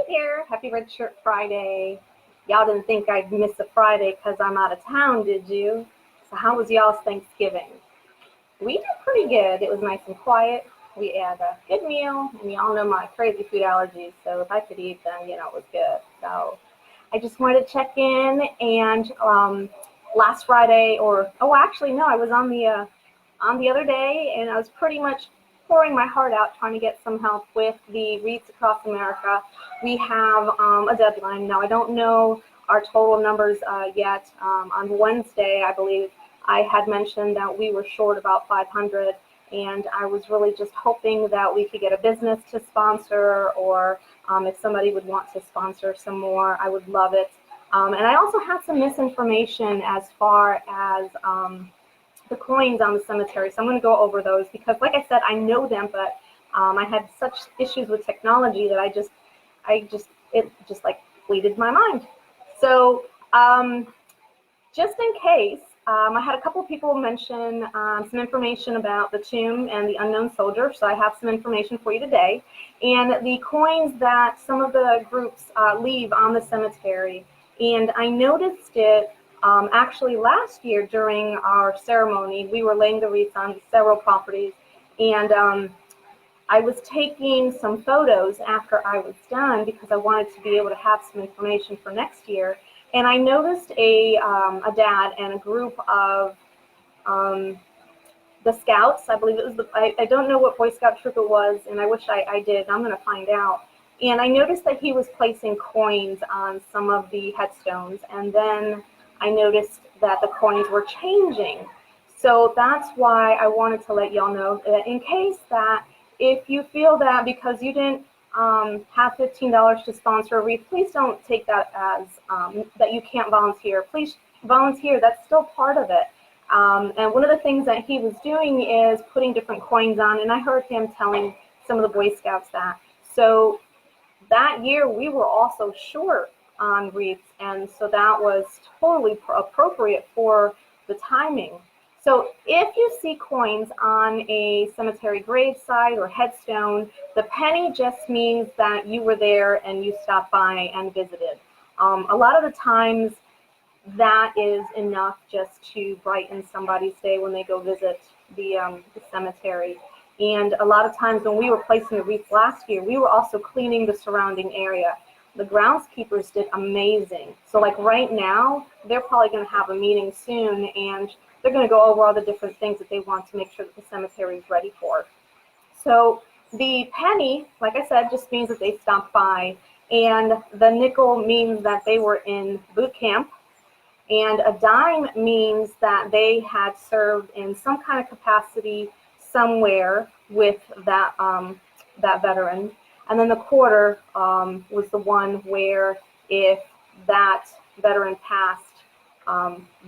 there. Happy Red Shirt Friday. Y'all didn't think I'd miss a Friday because I'm out of town, did you? So how was y'all's Thanksgiving? We did pretty good. It was nice and quiet. We had a good meal, and y'all know my crazy food allergies, so if I could eat, then, it was good. So I just wanted to check in, and last Friday, actually, no, I was on the other day, and I was pretty much pouring my heart out trying to get some help with the REITs across America. We have a deadline. Now, I don't know our total numbers yet. On Wednesday, I believe, I had mentioned that we were short about 500, and I was really just hoping that we could get a business to sponsor, or if somebody would want to sponsor some more, I would love it. And I also had some misinformation as far as the coins on the cemetery. So I'm going to go over those because, like I said, I know them, but I had such issues with technology that it just like bleeded my mind. So just in case, I had a couple of people mention some information about the tomb and the unknown soldier, so I have some information for you today. And the coins that some of the groups leave on the cemetery, and I noticed it actually last year during our ceremony. We were laying the wreaths on several properties, and I was taking some photos after I was done because I wanted to be able to have some information for next year. And I noticed a dad and a group of the Scouts. I believe it was I don't know what Boy Scout troop it was, and I wish I did. I'm going to find out. And I noticed that he was placing coins on some of the headstones, and then I noticed that the coins were changing. So that's why I wanted to let y'all know that in case that if you feel that because you didn't have $15 to sponsor a wreath, please don't take that as that you can't volunteer. Please volunteer. That's still part of it. And one of the things that he was doing is putting different coins on, and I heard him telling some of the Boy Scouts that. So that year we were also short on wreaths, and so that was totally appropriate for the timing. So if you see coins on a cemetery gravesite or headstone, the penny just means that you were there and you stopped by and visited. A lot of the times that is enough just to brighten somebody's day when they go visit the cemetery. And a lot of times when we were placing the wreaths last year, we were also cleaning the surrounding area. The groundskeepers did amazing. So like right now, they're probably going to have a meeting soon, and they're going to go over all the different things that they want to make sure that the cemetery is ready for. So the penny, like I said, just means that they stopped by, and the nickel means that they were in boot camp, and a dime means that they had served in some kind of capacity somewhere with that that veteran. And then the quarter was the one where if that veteran passed,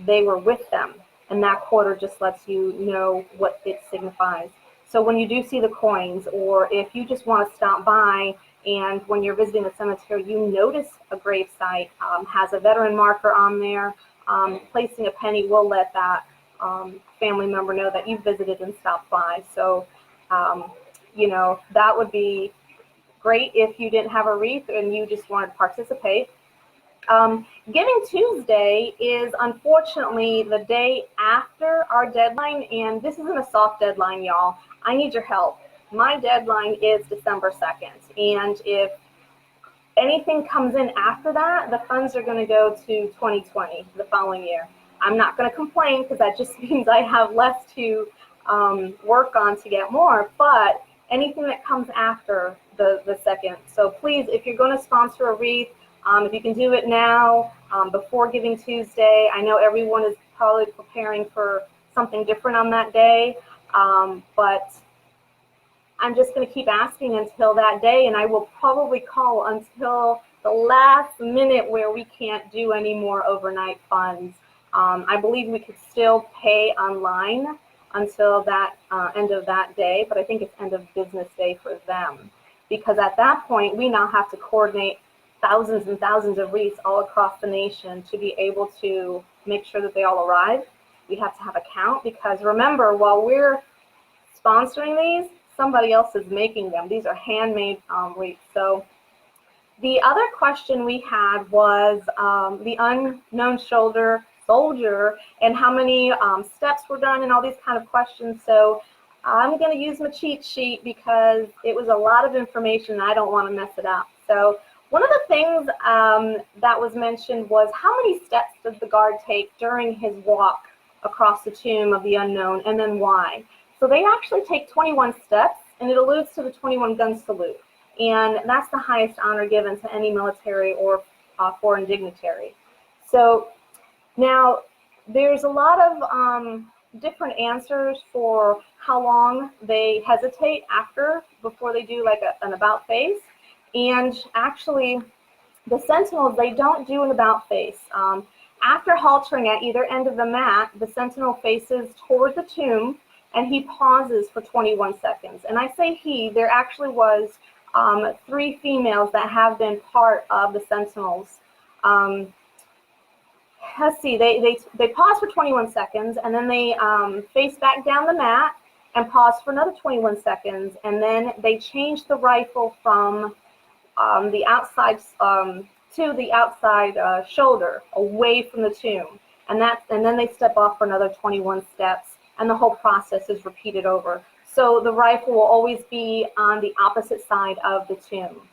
they were with them. And that quarter just lets you know what it signifies. So when you do see the coins, or if you just want to stop by and when you're visiting the cemetery, you notice a gravesite has a veteran marker on there, placing a penny will let that family member know that you visited and stopped by. So, that would be great if you didn't have a wreath and you just wanted to participate. Giving Tuesday is unfortunately the day after our deadline, and this isn't a soft deadline, y'all. I need your help. My deadline is December 2nd, and if anything comes in after that, the funds are going to go to 2020, the following year. I'm not going to complain because that just means I have less to work on to get more, but anything that comes after the second. So please, if you're going to sponsor a wreath, if you can do it now, before Giving Tuesday. I know everyone is probably preparing for something different on that day, but I'm just going to keep asking until that day, and I will probably call until the last minute where we can't do any more overnight funds. I believe we could still pay online until that end of that day, but I think it's end of business day for them, because at that point we now have to coordinate thousands and thousands of wreaths all across the nation to be able to make sure that they all arrive. We have to have a count, because remember, while we're sponsoring these, somebody else is making them. These are handmade wreaths. So The other question we had was the unknown soldier and how many steps were done and all these kind of questions. So I'm going to use my cheat sheet because it was a lot of information and I don't want to mess it up. So one of the things that was mentioned was how many steps did the guard take during his walk across the tomb of the unknown, and then why? So they actually take 21 steps, and it alludes to the 21 gun salute. And that's the highest honor given to any military or foreign dignitary. So now there's a lot of different answers for how long they hesitate before they do like an about face. And actually, the sentinels, they don't do an about face. After haltering at either end of the mat, the sentinel faces toward the tomb and he pauses for 21 seconds. And I say he, there actually was 3 females that have been part of the sentinels. Let's see, they pause for 21 seconds and then they face back down the mat and pause for another 21 seconds. And then they change the rifle from the outside to the outside shoulder, away from the tomb, and then they step off for another 21 steps, and the whole process is repeated over. So the rifle will always be on the opposite side of the tomb.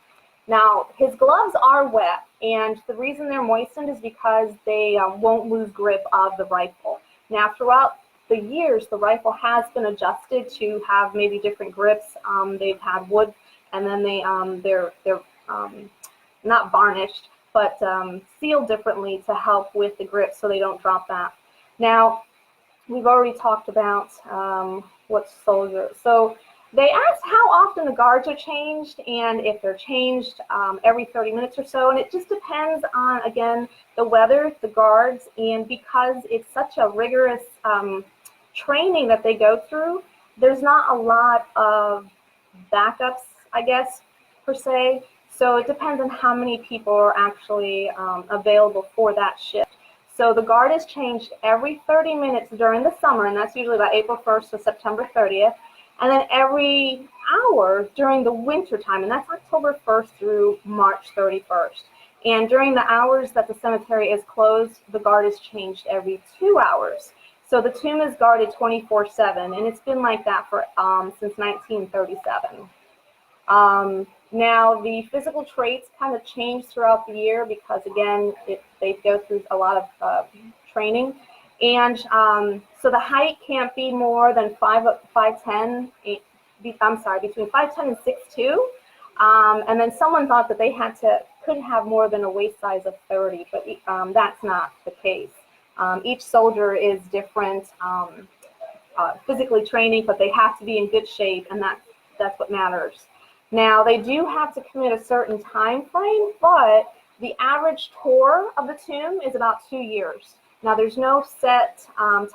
Now his gloves are wet, and the reason they're moistened is because they won't lose grip of the rifle. Now throughout the years, the rifle has been adjusted to have maybe different grips. They've had wood, and then they're not varnished, but sealed differently to help with the grip so they don't drop that. Now, we've already talked about what soldier. So they asked how often the guards are changed and if they're changed every 30 minutes or so. And it just depends on, again, the weather, the guards, and because it's such a rigorous training that they go through, there's not a lot of backups, I guess, per se. So it depends on how many people are actually available for that shift. So the guard is changed every 30 minutes during the summer, and that's usually about April 1st to September 30th, and then every hour during the winter time, and that's October 1st through March 31st. And during the hours that the cemetery is closed, the guard is changed every 2 hours. So the tomb is guarded 24/7, and it's been like that for since 1937. Now, the physical traits kind of change throughout the year because, again, they go through a lot of training. And so the height can't be more than 5'10", between 5'10" and 6'2". And then someone thought that they couldn't have more than a waist size of 30, but that's not the case. Each soldier is different physically training, but they have to be in good shape, and that's what matters. Now, they do have to commit a certain time frame, but the average tour of the tomb is about 2 years. Now, there's no set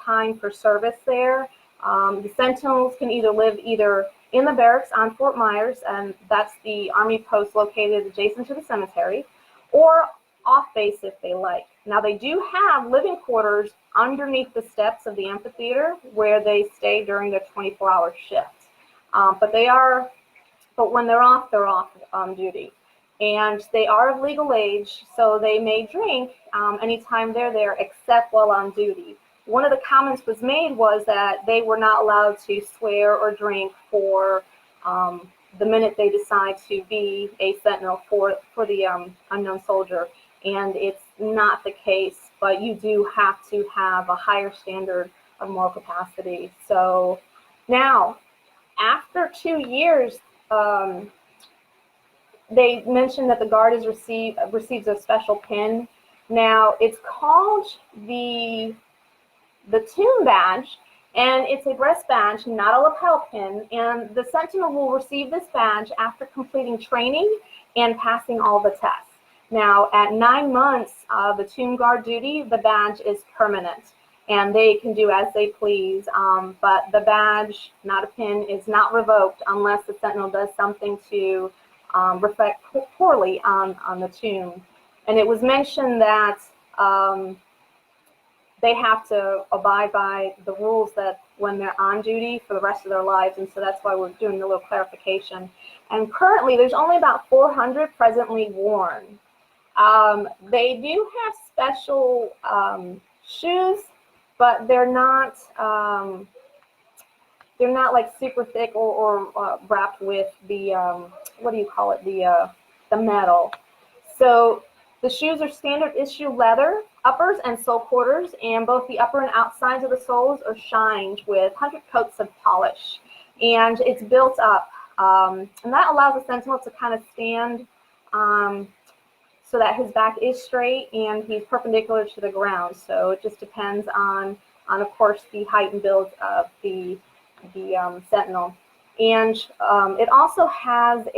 time for service there. The sentinels can either live in the barracks on Fort Myers, and that's the Army post located adjacent to the cemetery, or off base if they like. Now, they do have living quarters underneath the steps of the amphitheater where they stay during their 24-hour shift. But when they're off duty. And they are of legal age, so they may drink anytime they're there except while on duty. One of the comments was made was that they were not allowed to swear or drink for the minute they decide to be a sentinel for the unknown soldier. And it's not the case, but you do have to have a higher standard of moral capacity. So now, after 2 years, they mentioned that the guard receives a special pin. Now, it's called the tomb badge, and it's a breast badge, not a lapel pin. And the sentinel will receive this badge after completing training and passing all the tests. Now, at 9 months of the tomb guard duty, the badge is permanent, and they can do as they please. But the badge, not a pin, is not revoked unless the sentinel does something to reflect poorly on the tomb. And it was mentioned that they have to abide by the rules that when they're on duty for the rest of their lives, and so that's why we're doing a little clarification. And currently, there's only about 400 presently worn. They do have special shoes, but they're not like super thick or wrapped with the what do you call it, the metal. So the shoes are standard issue leather uppers and sole quarters, and both the upper and outsides of the soles are shined with 100 coats of polish, and it's built up, and that allows the sentinel to kind of stand so that his back is straight and he's perpendicular to the ground. So it just depends on of course, the height and build of the sentinel. And it also has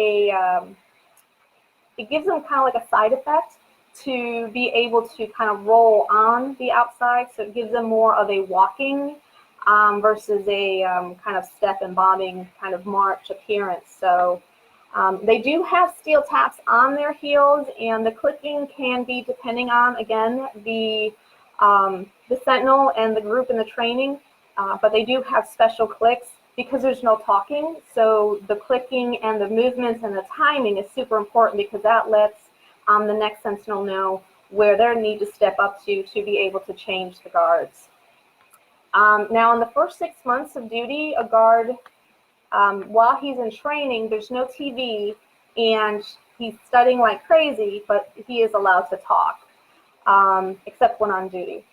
it gives them kind of like a side effect to be able to kind of roll on the outside. So it gives them more of a walking versus a kind of step and bobbing kind of march appearance. So they do have steel taps on their heels, and the clicking can be depending on, again, the sentinel and the group in the training, but they do have special clicks because there's no talking. So the clicking and the movements and the timing is super important because that lets the next sentinel know where they need to step up to be able to change the guards. Now, in the first 6 months of duty, a guard, while he's in training, there's no TV, and he's studying like crazy, but he is allowed to talk, except when on duty.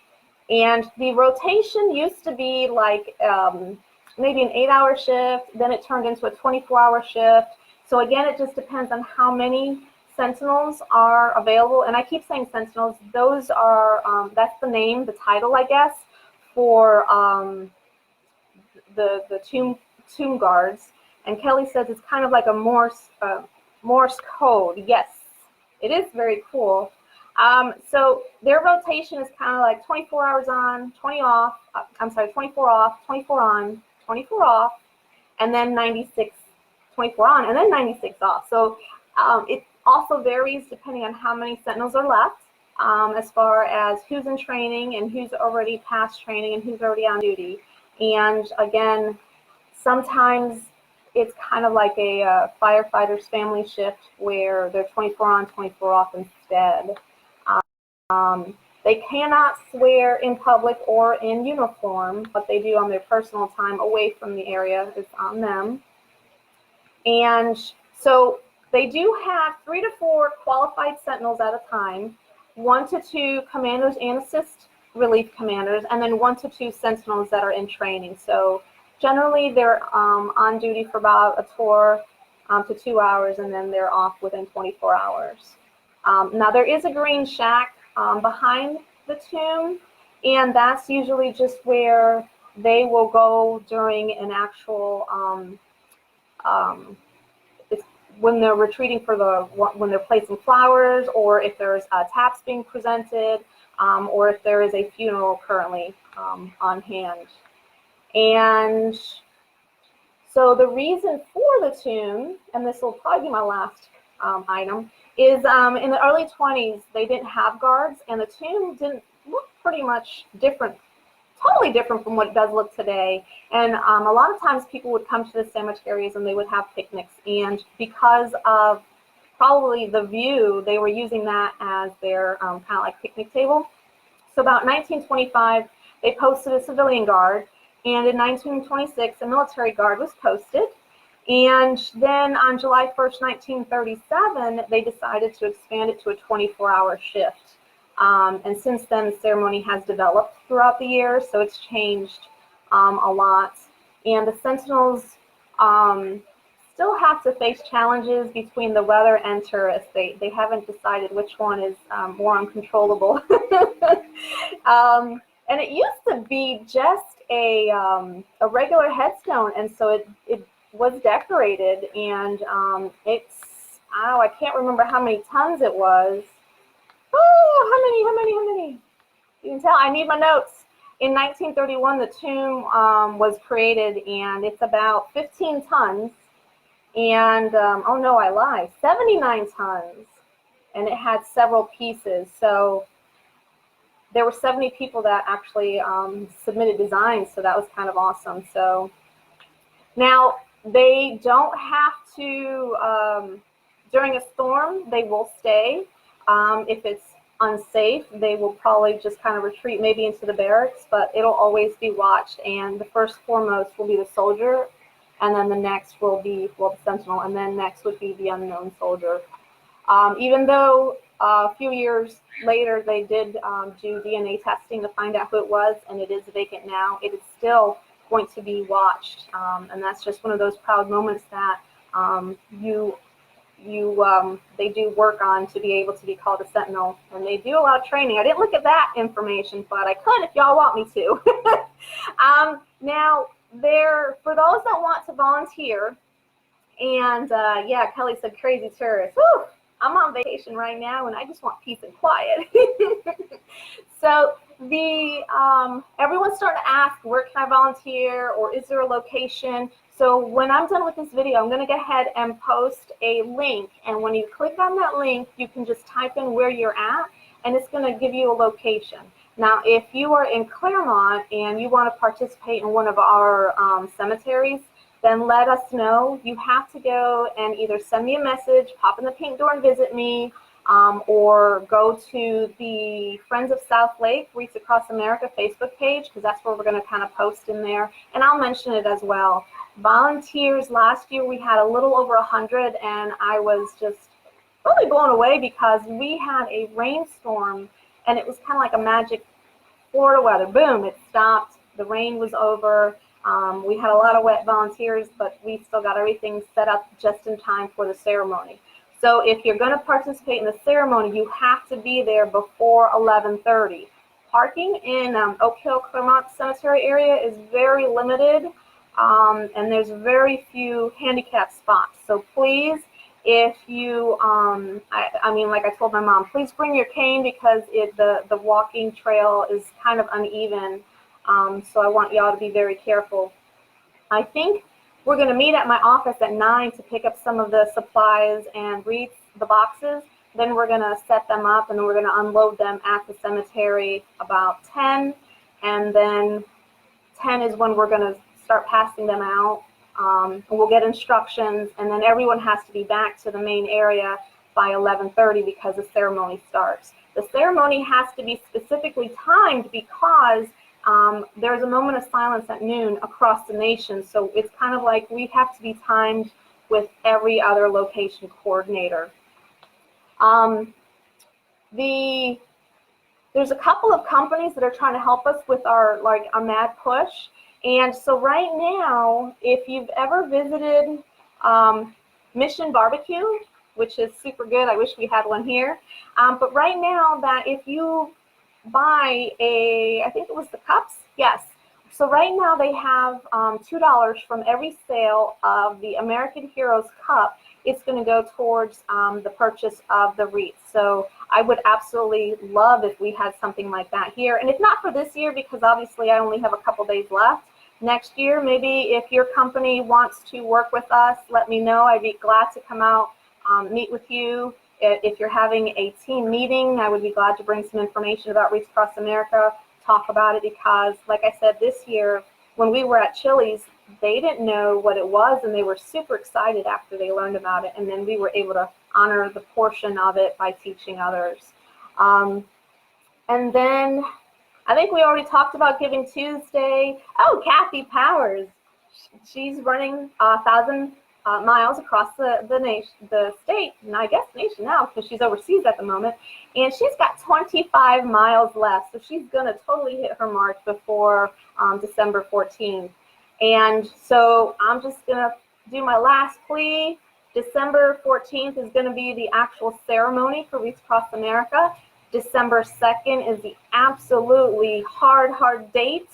And the rotation used to be like maybe an 8-hour shift, then it turned into a 24-hour shift. So again, it just depends on how many sentinels are available. And I keep saying sentinels, those are, that's the name, the title, I guess, for the tomb guards. And Kelly says it's kind of like a Morse code. Yes, it is very cool. So their rotation is kind of like 24 hours on, 20 off, 24 off, 24 on, 24 off, and then 96, 24 on, and then 96 off. So it also varies depending on how many sentinels are left, as far as who's in training and who's already past training and who's already on duty. And again, sometimes it's kind of like a firefighter's family shift where they're 24 on, 24 off instead. They cannot swear in public or in uniform, but they do on their personal time away from the area. It's on them. And so they do have 3 to 4 qualified sentinels at a time, 1 to 2 commanders and assist relief commanders, and then 1 to 2 sentinels that are in training. So generally they're on duty for about a tour to 2 hours, and then they're off within 24 hours. Now there is a green shack behind the tomb, and that's usually just where they will go during an actual it's when they're retreating for when they're placing flowers, or if there's taps being presented, or if there is a funeral currently on hand. And so the reason for the tomb, and this will probably be my last item, is in the early 20s, they didn't have guards, and the tomb didn't look pretty much different, totally different from what it does look today. And a lot of times people would come to the cemeteries and they would have picnics, and because of probably the view, they were using that as their kind of like picnic table. So about 1925, they posted a civilian guard, and in 1926, a military guard was posted. And then on July 1st, 1937, they decided to expand it to a 24-hour shift. And since then, the ceremony has developed throughout the years, so it's changed a lot. And the sentinels still have to face challenges between the weather and tourists. They haven't decided which one is more uncontrollable. And it used to be just a regular headstone, and so it was decorated, and it's, I can't remember how many tons it was. Oh, how many? You can tell, I need my notes. In 1931, the tomb was created, and it's about 15 tons, and, oh no, I lied, 79 tons, and it had several pieces. So there were 70 people that actually submitted designs, so that was kind of awesome. So now they don't have to, during a storm, they will stay. If it's unsafe, they will probably just kind of retreat maybe into the barracks, but it'll always be watched. And the first foremost will be the soldier, and then the next will be, well, the sentinel, and then next would be the unknown soldier. Even though a few years later they did do DNA testing to find out who it was, and it is vacant now, it is still going to be watched. And that's just one of those proud moments that they do work on to be able to be called a sentinel, and they do a lot of training. I didn't look at that information, but I could if y'all want me to. Now, for those that want to volunteer, and yeah, Kelly said crazy tourist. Whew, I'm on vacation right now, and I just want peace and quiet. So everyone's starting to ask, where can I volunteer, or is there a location? So when I'm done with this video, I'm going to go ahead and post a link, and when you click on that link, you can just type in where you're at, and it's going to give you a location. Now, if you are in Claremont and you want to participate in one of our cemeteries, then let us know. You have to go and either send me a message, pop in the pink door and visit me, or go to the Friends of South Lake Wreaths Across America Facebook page, because that's where we're going to kind of post in there, and I'll mention it as well. Volunteers, last year we had a little over 100, and I was just really blown away because we had a rainstorm, and it was kind of like a magic Florida weather. Boom, it stopped, the rain was over. We had a lot of wet volunteers, but we still got everything set up just in time for the ceremony. So if you're going to participate in the ceremony, you have to be there before 11:30. Parking in Oak Hill Claremont Cemetery area is very limited, and there's very few handicap spots. So please, if you, I mean, like I told my mom, please bring your cane, because the walking trail is kind of uneven. So I want y'all to be very careful. I think we're going to meet at my office at 9 to pick up some of the supplies and wreaths, the boxes. Then we're going to set them up, and then we're going to unload them at the cemetery about 10. And then 10 is when we're going to start passing them out. We'll get instructions, and then everyone has to be back to the main area by 11:30 because the ceremony starts. The ceremony has to be specifically timed because there's a moment of silence at noon across the nation, so it's kind of like we have to be timed with every other location coordinator. There's a couple of companies that are trying to help us with our mad push, and so right now, if you've ever visited Mission Barbecue, which is super good, I wish we had one here, but right now that if you buy I think it was the cups, yes. So right now they have $2 from every sale of the American Heroes Cup. It's going to go towards the purchase of the wreath. So I would absolutely love if we had something like that here. And if not for this year, because obviously I only have a couple days left, next year, maybe if your company wants to work with us, let me know. I'd be glad to come out, meet with you. If you're having a team meeting, I would be glad to bring some information about Wreaths Across America, talk about it, because like I said, this year when we were at Chili's, they didn't know what it was, and they were super excited after they learned about it, and then we were able to honor the portion of it by teaching others. And then I think we already talked about Giving Tuesday. Oh, Kathy Powers, she's running 1,000 miles across the state, and I guess nation now, because she's overseas at the moment, and she's got 25 miles left, so she's going to totally hit her mark before December 14th. And so I'm just going to do my last plea. December 14th is going to be the actual ceremony for Wreaths Across America. December 2nd is the absolutely hard date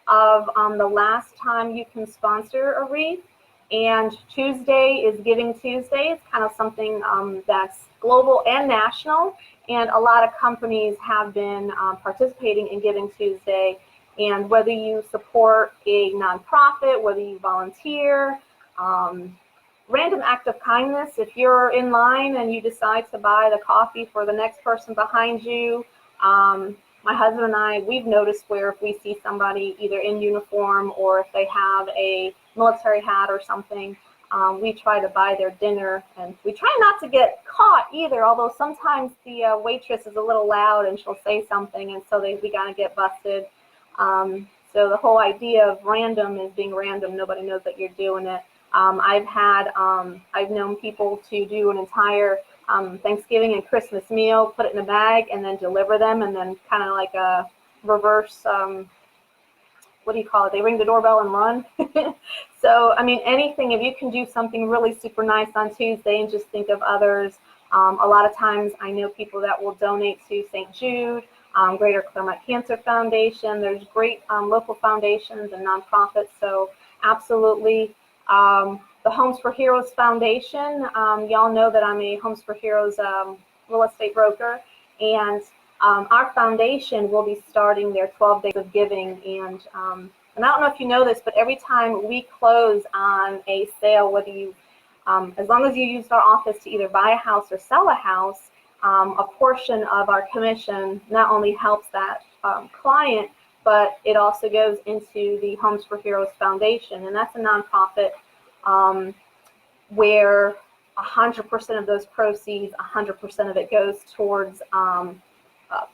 of the last time you can sponsor a wreath. And Tuesday is Giving Tuesday. It's kind of something that's global and national, and a lot of companies have been participating in Giving Tuesday. And whether you support a nonprofit, whether you volunteer, random act of kindness, if you're in line and you decide to buy the coffee for the next person behind you, my husband and I, we've noticed where if we see somebody either in uniform or if they have a military hat or something, we try to buy their dinner, and we try not to get caught either, although sometimes the waitress is a little loud and she'll say something, and so we gotta get busted. So the whole idea of random is being random. Nobody knows that you're doing it. I've known people to do an entire Thanksgiving and Christmas meal, put it in a bag, and then deliver them, and then kind of like a reverse, what do you call it? They ring the doorbell and run. So, I mean, anything, if you can do something really super nice on Tuesday and just think of others. A lot of times I know people that will donate to St. Jude, Greater Claremont Cancer Foundation. There's great local foundations and nonprofits, so absolutely. The Homes for Heroes Foundation, y'all know that I'm a Homes for Heroes real estate broker, and our foundation will be starting their 12 days of giving, and I don't know if you know this, but every time we close on a sale, whether you, as long as you used our office to either buy a house or sell a house, a portion of our commission not only helps that client, but it also goes into the Homes for Heroes Foundation, and that's a nonprofit where 100% of those proceeds, 100% of it goes towards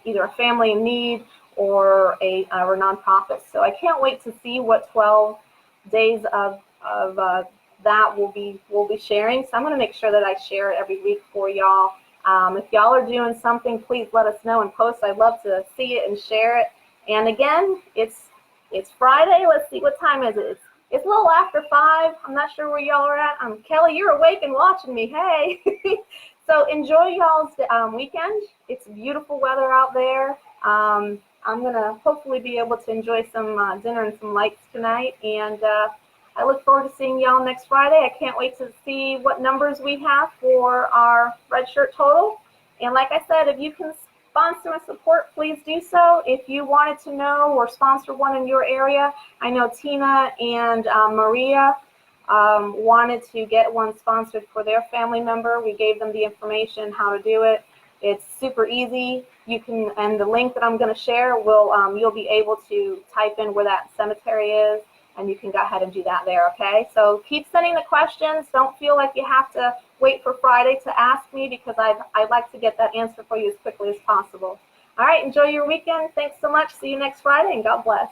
either a family in need or a nonprofit. So I can't wait to see what 12 days of that we'll be sharing. So I'm going to make sure that I share it every week for y'all. If y'all are doing something, please let us know and post. I'd love to see it and share it. And again, it's Friday. Let's see, what time is it? It's a little after 5. I'm not sure where y'all are at. Kelly, you're awake and watching me. Hey. So enjoy y'all's weekend. It's beautiful weather out there. I'm going to hopefully be able to enjoy some dinner and some lights tonight. And I look forward to seeing y'all next Friday. I can't wait to see what numbers we have for our red shirt total. And like I said, if you can sponsor and support, please do so. If you wanted to know or sponsor one in your area, I know Tina and Maria wanted to get one sponsored for their family member. We gave them the information how to do it. It's super easy. You can, and the link that I'm going to share will you'll be able to type in where that cemetery is, and you can go ahead and do that there. Okay, so keep sending the questions. Don't feel like you have to wait for Friday to ask me, because I'd like to get that answer for you as quickly as possible. All right, enjoy your weekend. Thanks so much. See you next Friday, and God bless.